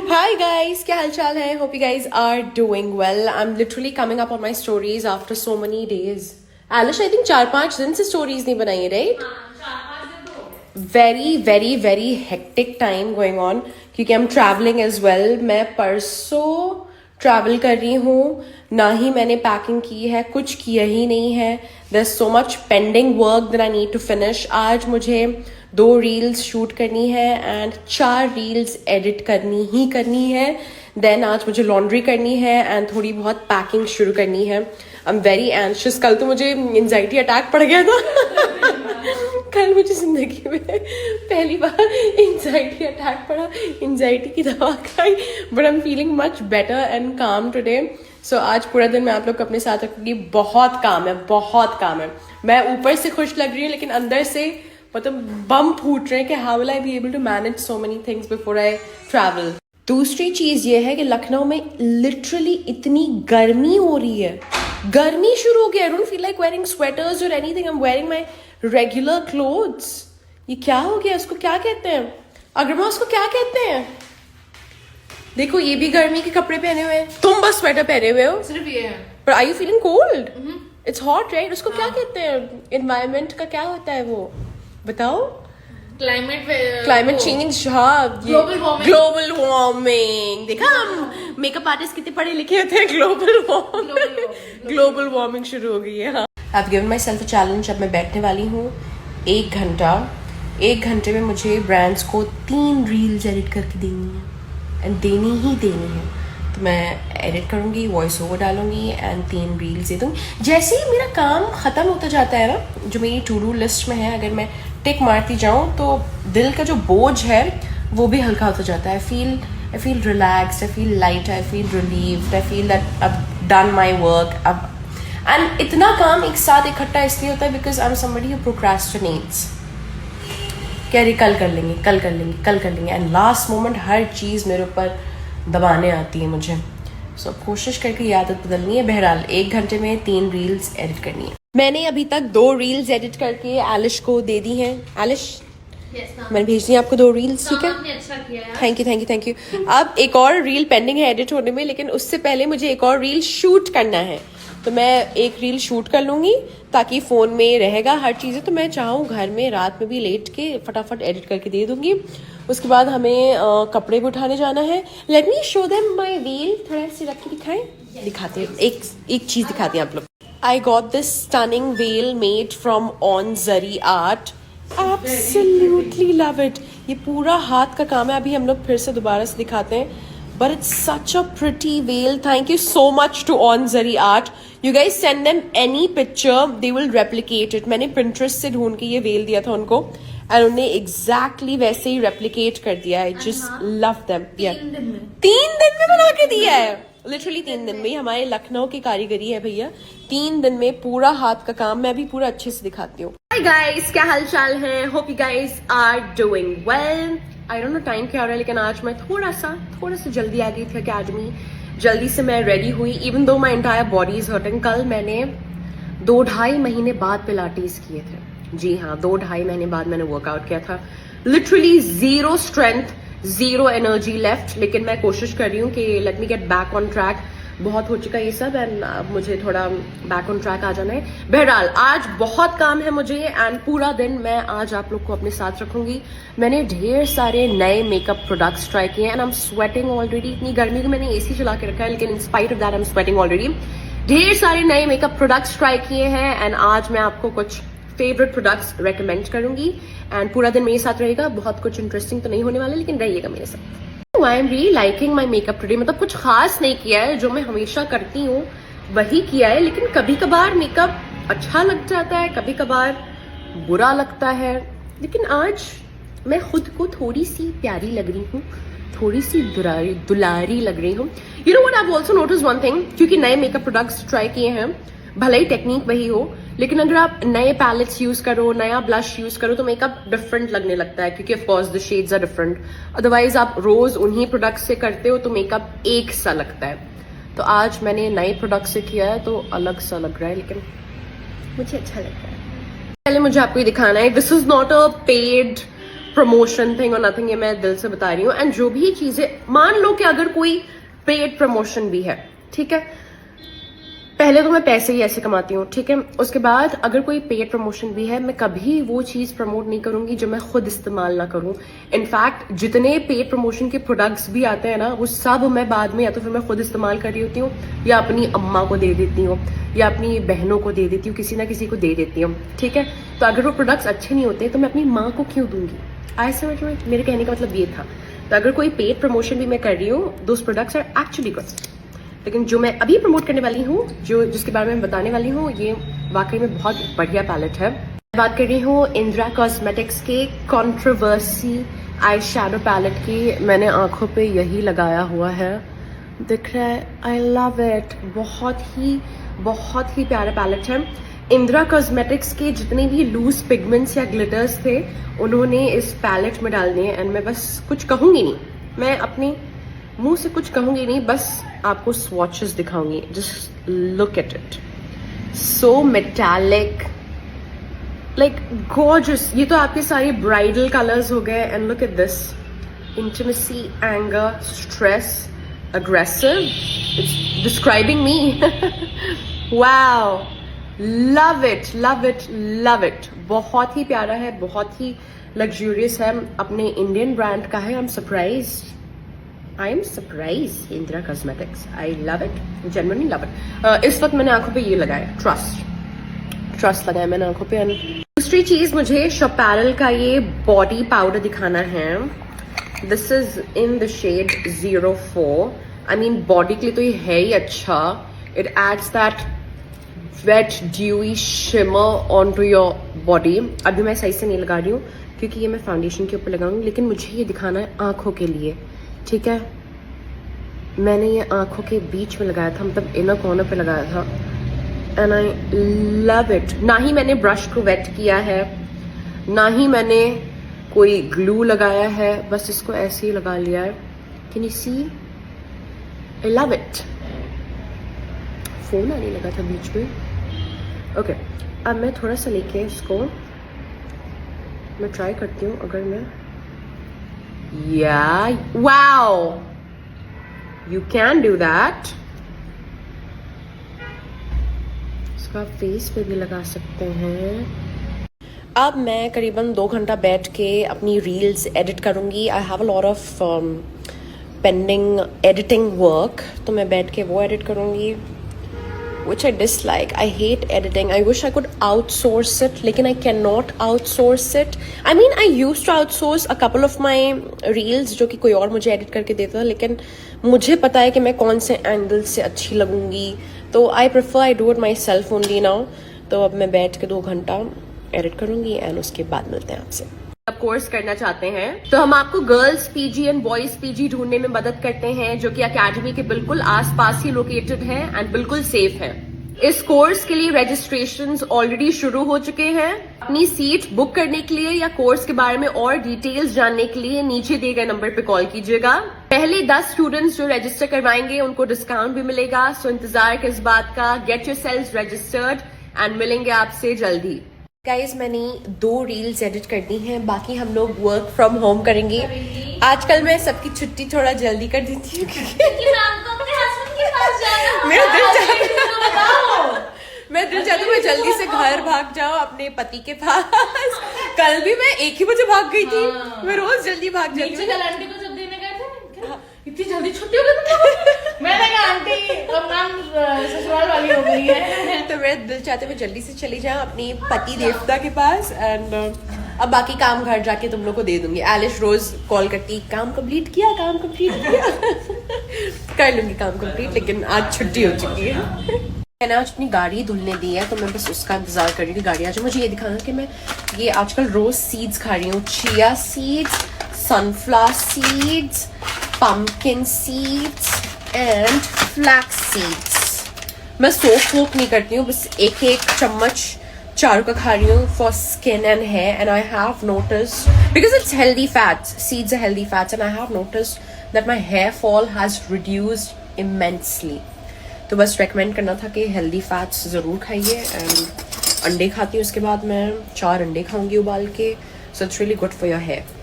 Hi guys, क्या हाल चाल है? Hope you guys are doing well. I'm literally coming up on my stories after so many days. Alish, I think 4-5 दिन से stories नहीं बनाई है, right? Very hectic time going on क्योंकि I'm traveling as well. मैं परसों travel कर रही हूँ, ना ही मैंने पैकिंग की है, कुछ किया ही नहीं है. There's so much pending work that I need to finish. आज मुझे 2 रील्स शूट करनी है एंड 4 रील्स एडिट करनी है. देन आज मुझे लॉन्ड्री करनी है एंड थोड़ी बहुत पैकिंग शुरू करनी है. I am very anxious. कल तो मुझे एंजाइटी अटैक पड़ गया था. कल मुझे जिंदगी में पहली बार एंजाइटी अटैक पड़ा. एंजाइटी की दवा खाई but I am feeling much better and काम टुडे. सो आज पूरा दिन मैं आप लोग को अपने साथ रखूंगी. बहुत काम है. मैं ऊपर से खुश लग रही हूँ लेकिन अंदर से मतलब बम फूट रहे हैं कि how will I be able to manage so many things before I travel. दूसरी चीज ये है कि लखनऊ में लिटरली इतनी गर्मी हो रही है. गर्मी शुरू हो गया. I don't feel like wearing sweaters और anything. I am wearing my regular clothes. ये क्या हो गया? इसको क्या कहते हैं? अग्रमा, उसको क्या कहते हैं? देखो ये भी गर्मी के कपड़े पहने हुए हैं. तुम बस स्वेटर पहने हुए हो. सिर्फ ये है. पर are you feeling cold? It's hot right. उसको क्या कहते हैं? एनवायरमेंट का क्या होता है वो बताओ. Climate change. हाँ, ग्लोबल वार्मिंग. देखा हम मेकअप आर्टिस्ट कितने पढ़े लिखे होते हैं. ग्लोबल वार्मिंग शुरू हो गई है. हाँ, I have given my self a challenge. अब मैं बैठने वाली हूँ 1 घंटे में मुझे ब्रांड्स को 3 रील्स एडिट करके देनी है एंड देनी है. तो मैं एडिट करूँगी, वॉइस ओवर डालूंगी एंड 3 रील्स दे दूँगी. जैसे ही मेरा काम ख़त्म होता जाता है ना, जो मेरी टू डू लिस्ट में है, अगर मैं टिक मारती जाऊँ तो दिल का जो बोझ है वो भी हल्का होता जाता है. I feel relaxed, I feel light, I feel relieved, I feel that I done my work. अब एंड इतना काम एक साथ इकट्ठा इसलिए होता है because I am somebody who procrastinates. कह रही कल कर लेंगे एंड लास्ट मोमेंट हर चीज़ मेरे ऊपर दबाने आती है मुझे. सो कोशिश करके ये आदत बदलनी है. बहरहाल 1 घंटे में 3 रील्स एडिट करनी है. मैंने अभी तक 2 रील्स एडिट करके एलिश को दे दी हैं. एलिश, मैंने भेज दी आपको 2 रील्स. ठीक है, अच्छा किया. Thank you. अब एक और रील पेंडिंग है एडिट होने में, लेकिन उससे पहले मुझे एक और रील शूट करना है. तो मैं एक रील शूट कर लूंगी ताकि फोन में रहेगा हर चीज़ें. तो मैं चाहूँ घर में रात में भी लेट के फटाफट एडिट करके दे दूंगी. उसके बाद हमें कपड़े भी उठाने जाना है. Let me show them my reel. थोड़ा सी रख के दिखाते हैं. एक चीज़ दिखाती हैं आप लोग. I got this stunning veil made from On Zari Art. Absolutely love it. ये पूरा हाथ का काम है. अभी हम लोग फिर से दोबारा से दिखाते हैं. But it's such a pretty veil. Thank you so much to On Zari Art. You guys send them any picture, they will replicate it. मैंने Pinterest से ढूंढ के ये veil दिया था उनको और उन्होंने exactly वैसे ही replicate कर दिया है. Just love them. 3 दिन में बना के दिया है. लिटरली 3 दिन में. हमारे लखनऊ की कारीगरी है भैया. 3 दिन में पूरा हाथ का काम. मैं अभी पूरा अच्छे से दिखाती हूँ. हाय गाइस, क्या हाल चाल है? Hope you guys are doing well. I don't know time क्या हो रहा है लेकिन आज मैं थोड़ा सा जल्दी आ गई थी अकेडमी. जल्दी से मैं रेडी हुई even though my entire body is hurting. कल मैंने 2-2.5 महीने बाद पिलाटीज किए थे. जी हाँ, 2-2.5 महीने बाद मैंने वर्कआउट किया था. Literally 0 strength, 0 energy left. लेकिन मैं कोशिश कर रही हूँ कि let me get back on track. बहुत हो चुका ये सब एंड अब मुझे थोड़ा बैक ऑन ट्रैक आ जाना है. बहरहाल आज बहुत काम है मुझे एंड पूरा दिन मैं आज आप लोग को अपने साथ रखूंगी. मैंने ढेर सारे नए मेकअप प्रोडक्ट्स ट्राई किए and I am sweating already. इतनी गर्मी में मैंने एसी चला के रखा है लेकिन in spite of that I am sweating already. ढेर सारे नए मेकअप प्रोडक्ट्स ट्राई किए हैं एंड आज मैं आपको कुछ फेवरेट प्रोडक्ट्स रेकमेंड करूंगी एंड पूरा दिन मेरे साथ रहेगा. बहुत कुछ इंटरेस्टिंग तो नहीं होने वाला लेकिन रहिएगा मेरे साथ. I am really liking my makeup today. मतलब कुछ खास नहीं किया है, जो मैं हमेशा करती हूँ वही किया है. लेकिन कभी कभार मेकअप अच्छा लग जाता है, कभी कभार बुरा लगता है. लेकिन आज मैं खुद को थोड़ी सी प्यारी लग रही हूँ, थोड़ी सी दुलारी लग रही हूँ. You know what, I have also notice one thing. क्योंकि नए मेकअप प्रोडक्ट्स ट्राई किए हैं, भले ही टेक्निक वही हो लेकिन अगर आप नए पैलेट्स यूज करो, नया ब्लश यूज करो तो मेकअप डिफरेंट लगने लगता है क्योंकि of course the shades are different. Otherwise आप रोज उन्हीं प्रोडक्ट से करते हो तो मेकअप एक सा लगता है. तो आज मैंने नए प्रोडक्ट से किया है तो अलग सा लग रहा है लेकिन मुझे अच्छा लग रहा है. पहले मुझे आपको ये दिखाना है. This is not a paid promotion thing और नथिंग, ये मैं दिल से बता रही हूँ। एंड जो भी चीजें, मान लो कि अगर कोई पेड प्रमोशन भी है, ठीक है, पहले तो मैं पैसे ही ऐसे कमाती हूँ, ठीक है, उसके बाद अगर कोई पेड प्रमोशन भी है, मैं कभी वो चीज प्रमोट नहीं करूंगी जो मैं खुद इस्तेमाल ना करूँ। इनफैक्ट जितने पेड प्रमोशन के प्रोडक्ट्स भी आते हैं ना, वो सब मैं बाद में या तो फिर मैं खुद इस्तेमाल कर रही होती हूँ, या अपनी अम्मा को दे देती हूँ, या अपनी बहनों को दे देती हूँ, किसी ना किसी को दे देती हूँ, ठीक है। तो अगर वो प्रोडक्ट्स अच्छे नहीं होते तो मैं अपनी माँ को क्यों दूंगी? आए समझ में? मेरे कहने का मतलब ये था। तो अगर कोई पेड प्रमोशन भी मैं कर रही हूँ, दोस प्रोडक्ट्स आर एक्चुअली गुड। लेकिन जो मैं अभी प्रमोट करने वाली हूँ, जिसके बारे में बताने वाली हूँ, ये वाकई में बहुत बढ़िया पैलेट है। मैं बात कर रही हूँ इंदिरा कॉस्मेटिक्स के कंट्रोवर्सी आई शैडो पैलेट की। मैंने आंखों पे यही लगाया हुआ है, दिख रहा है? आई लव इट। बहुत ही प्यारा पैलेट है। इंदिरा कॉस्मेटिक्स के जितने भी लूज पिगमेंट्स या ग्लिटर्स थे, उन्होंने इस पैलेट में डाल दिए। एंड मैं बस कुछ कहूंगी नहीं, मैं अपनी मुंह से कुछ कहूंगी नहीं, बस आपको स्वॉचेस दिखाऊंगी। Just look at it, so metallic, like gorgeous. ये तो आपके सारे ब्राइडल कलर्स हो गए। And look at this, intimacy, anger, stress, aggressive, it's describing me. Wow, love it, love it, love it. बहुत ही प्यारा है, बहुत ही लग्जूरियस है, अपने इंडियन ब्रांड का है। I am surprise Indira cosmetics, I love it, genuinely love it. इस वक्त मैंने आंखों पे ये लगाया, ट्रस्ट लगाया मैंने आंखों पे। दूसरी चीज, मुझे शपैरल का ये बॉडी पाउडर दिखाना है। This is in the shade 04। I mean body के लिए तो ये है ही अच्छा। It adds that wet dewy shimmer on to your body. अभी मैं सही से नहीं लगा रही हूँ क्योंकि ये मैं फाउंडेशन के ऊपर लगाऊंगी, लेकिन मुझे ये दिखाना है आंखों के लिए, ठीक है। मैंने ये आंखों के बीच में लगाया था, मतलब इनर कॉर्नर पे लगाया था। And I love it. ना ही मैंने ब्रश को वेट किया है, ना ही मैंने कोई ग्लू लगाया है, बस इसको ऐसे ही लगा लिया है। Can you see? I love it. Phone आने लगा था बीच में। ओके, अब मैं थोड़ा सा लेके इसको मैं ट्राई करती हूँ। अगर मैं wow, you can do that. इसका फेस पे भी लगा सकते हैं। अब मैं करीबन 2 घंटा बैठ के अपनी रील्स एडिट करूंगी। I have a lot of pending editing work, तो मैं बैठ के वो एडिट करूंगी, which I dislike. I hate editing. I wish I could outsource it, लेकिन I cannot outsource it. I mean, I used to outsource a couple of my reels, जो कि कोई और मुझे edit करके देता था, लेकिन मुझे पता है कि मैं कौन से एंगल से अच्छी लगूंगी, तो I prefer I do it myself only now. तो अब मैं बैठ के 2 घंटा edit करूंगी एंड उसके बाद मिलते हैं आपसे। आप कोर्स करना चाहते हैं तो हम आपको girls PG and boys PG ढूंढने में मदद करते हैं, जो कि एकेडमी के बिल्कुल आसपास ही लोकेटेड है एंड बिल्कुल सेफ है। इस कोर्स के लिए रजिस्ट्रेशंस ऑलरेडी शुरू हो चुके हैं। अपनी सीट बुक करने के लिए या कोर्स के बारे में और डिटेल्स जानने के लिए नीचे दिए गए नंबर पे कॉल कीजिएगा। पहले 10 स्टूडेंट्स जो रजिस्टर करवाएंगे उनको डिस्काउंट भी मिलेगा, सो इंतजार किस बात का, गेट योरसेल्व्स रजिस्टर्ड एंड मिलेंगे आपसे जल्दी। गाइज, मैंने 2 रील्स एडिट करनी है, बाकी हम लोग वर्क फ्रॉम होम करेंगे। आजकल मैं सबकी छुट्टी थोड़ा जल्दी कर देती हूँ मैं दिल चाहती हूँ मैं जल्दी से घर भाग जाऊँ अपने पति के पास। कल भी मैं 1 ही बजे भाग गई थी। मैं रोज जल्दी भाग जाती हूँ। आंटी को जब देने गए थे, इतनी जल्दी छुट्टी हो गई। मैंने कहा आंटी अब नाम ससुराल वाली हो गई है। तो मेरा दिल चाहता है मैं जल्दी से चली जाऊँ अपनी पति देवता के पास। एंड अब बाकी काम घर जाके तुम लोग को दे दूंगी। एलिश रोज कॉल करती, काम कंप्लीट किया कर लूंगी काम कंप्लीट, लेकिन आज छुट्टी हो चुकी है। मैंने आज अपनी गाड़ी धुलने दी है, तो मैं बस उसका इंतजार कर रही थी गाड़ी आज। मुझे ये दिखाना कि मैं ये आजकल रोज सीड्स खा रही हूँ, chia seeds, sunflower seeds, pumpkin seeds and flax seeds. मैं सोप वोप नहीं करती हूँ, बस एक चम्मच चारों का खा रही हूँ for skin and hair. And I have noticed, because it's healthy fats, seeds are healthy fats, and I have noticed that my hair fall has reduced immensely. तो बस रेकमेंड करना था कि हेल्दी फैट्स ज़रूर खाइए। एंड अंडे खाती हूँ, उसके बाद मैं 4 अंडे खाऊंगी उबाल के, so it's really good for your hair.